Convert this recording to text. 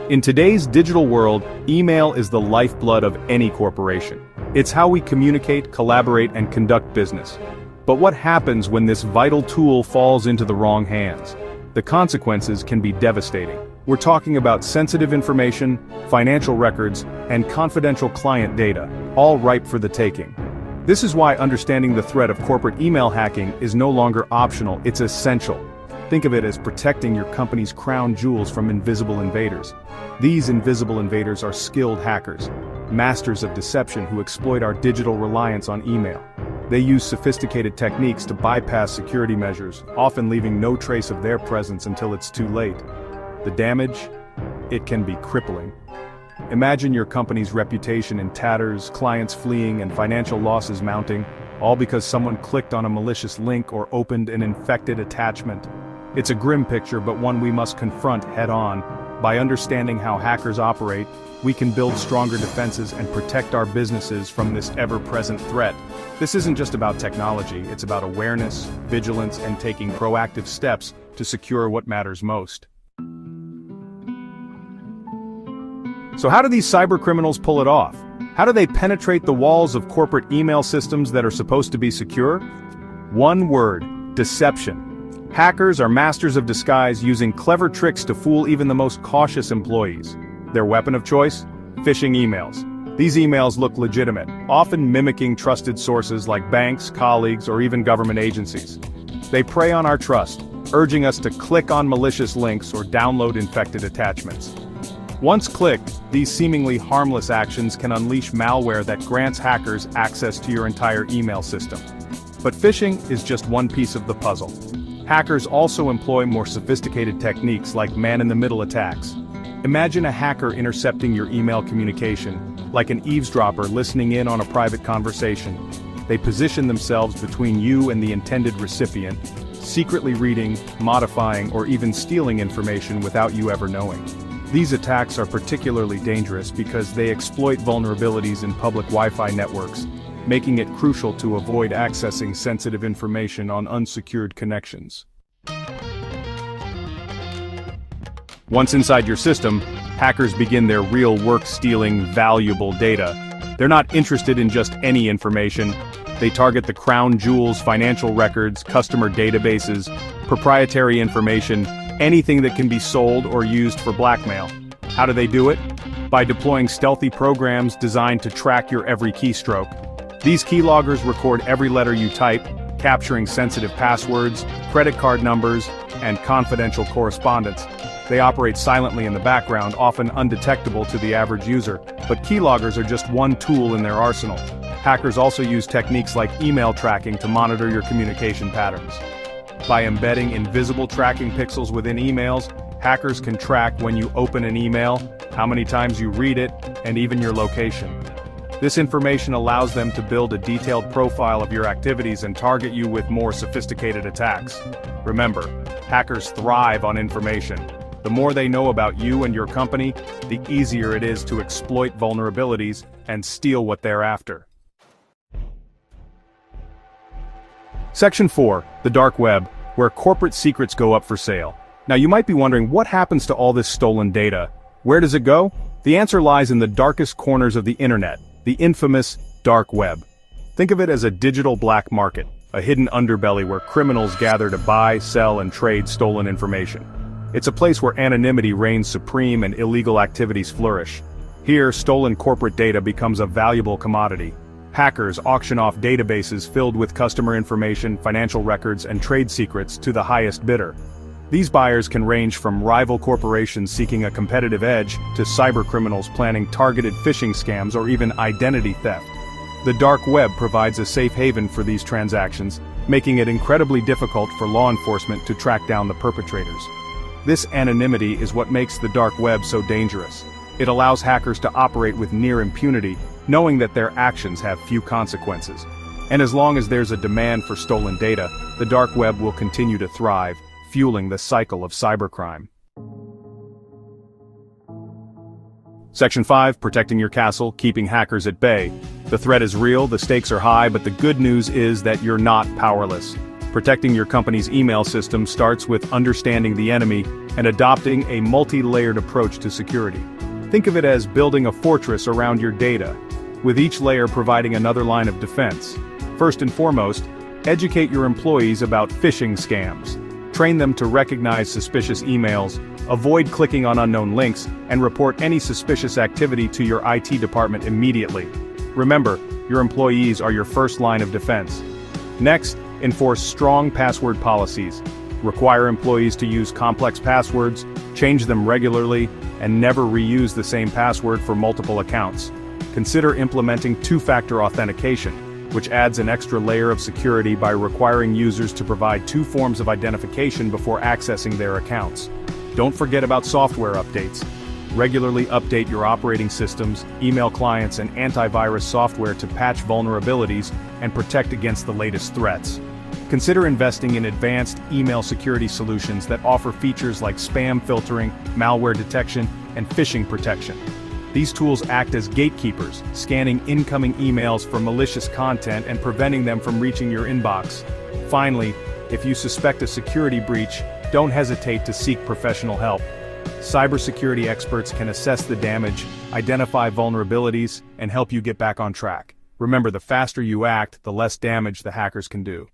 In today's digital world, email is the lifeblood of any corporation. It's how we communicate, collaborate, and conduct business. But what happens when this vital tool falls into the wrong hands? The consequences can be devastating. We're talking about sensitive information, financial records, and confidential client data, all ripe for the taking. This is why understanding the threat of corporate email hacking is no longer optional, it's essential. Think of it as protecting your company's crown jewels from invisible invaders. These invisible invaders are skilled hackers, masters of deception who exploit our digital reliance on email. They use sophisticated techniques to bypass security measures, often leaving no trace of their presence until it's too late. The damage? It can be crippling. Imagine your company's reputation in tatters, clients fleeing, and financial losses mounting, all because someone clicked on a malicious link or opened an infected attachment. It's a grim picture, but one we must confront head-on. By understanding how hackers operate, we can build stronger defenses and protect our businesses from this ever-present threat. This isn't just about technology, it's about awareness, vigilance, and taking proactive steps to secure what matters most. So how do these cybercriminals pull it off? How do they penetrate the walls of corporate email systems that are supposed to be secure? One word: deception. Hackers are masters of disguise, using clever tricks to fool even the most cautious employees. Their weapon of choice? Phishing emails. These emails look legitimate, often mimicking trusted sources like banks, colleagues, or even government agencies. They prey on our trust, urging us to click on malicious links or download infected attachments. Once clicked, these seemingly harmless actions can unleash malware that grants hackers access to your entire email system. But phishing is just one piece of the puzzle. Hackers also employ more sophisticated techniques like man-in-the-middle attacks. Imagine a hacker intercepting your email communication, like an eavesdropper listening in on a private conversation. They position themselves between you and the intended recipient, secretly reading, modifying, or even stealing information without you ever knowing. These attacks are particularly dangerous because they exploit vulnerabilities in public Wi-Fi networks, making it crucial to avoid accessing sensitive information on unsecured connections. Once inside your system, hackers begin their real work stealing valuable data. They're not interested in just any information. They target the crown jewels, financial records, customer databases, proprietary information, anything that can be sold or used for blackmail. How do they do it? By deploying stealthy programs designed to track your every keystroke. These keyloggers record every letter you type, capturing sensitive passwords, credit card numbers, and confidential correspondence. They operate silently in the background, often undetectable to the average user, but keyloggers are just one tool in their arsenal. Hackers also use techniques like email tracking to monitor your communication patterns. By embedding invisible tracking pixels within emails, hackers can track when you open an email, how many times you read it, and even your location. This information allows them to build a detailed profile of your activities and target you with more sophisticated attacks. Remember, hackers thrive on information. The more they know about you and your company, the easier it is to exploit vulnerabilities and steal what they're after. Section 4, the dark web, where corporate secrets go up for sale. Now you might be wondering, what happens to all this stolen data? Where does it go? The answer lies in the darkest corners of the internet, the infamous dark web. Think of it as a digital black market, a hidden underbelly where criminals gather to buy, sell, and trade stolen information. It's a place where anonymity reigns supreme and illegal activities flourish. Here, stolen corporate data becomes a valuable commodity. Hackers auction off databases filled with customer information, financial records, and trade secrets to the highest bidder. These buyers can range from rival corporations seeking a competitive edge to cybercriminals planning targeted phishing scams or even identity theft. The dark web provides a safe haven for these transactions, making it incredibly difficult for law enforcement to track down the perpetrators. This anonymity is what makes the dark web so dangerous. It allows hackers to operate with near impunity, knowing that their actions have few consequences. And as long as there's a demand for stolen data, the dark web will continue to thrive, fueling the cycle of cybercrime. Section 5, protecting your castle, keeping hackers at bay. The threat is real, the stakes are high, but the good news is that you're not powerless. Protecting your company's email system starts with understanding the enemy, and adopting a multi-layered approach to security. Think of it as building a fortress around your data, with each layer providing another line of defense. First and foremost, educate your employees about phishing scams. Train them to recognize suspicious emails, avoid clicking on unknown links, and report any suspicious activity to your IT department immediately. Remember, your employees are your first line of defense. Next, enforce strong password policies. Require employees to use complex passwords, change them regularly, and never reuse the same password for multiple accounts. Consider implementing two-factor authentication, which adds an extra layer of security by requiring users to provide two forms of identification before accessing their accounts. Don't forget about software updates. Regularly update your operating systems, email clients, and antivirus software to patch vulnerabilities and protect against the latest threats. Consider investing in advanced email security solutions that offer features like spam filtering, malware detection, and phishing protection. These tools act as gatekeepers, scanning incoming emails for malicious content and preventing them from reaching your inbox. Finally, if you suspect a security breach, don't hesitate to seek professional help. Cybersecurity experts can assess the damage, identify vulnerabilities, and help you get back on track. Remember, the faster you act, the less damage the hackers can do.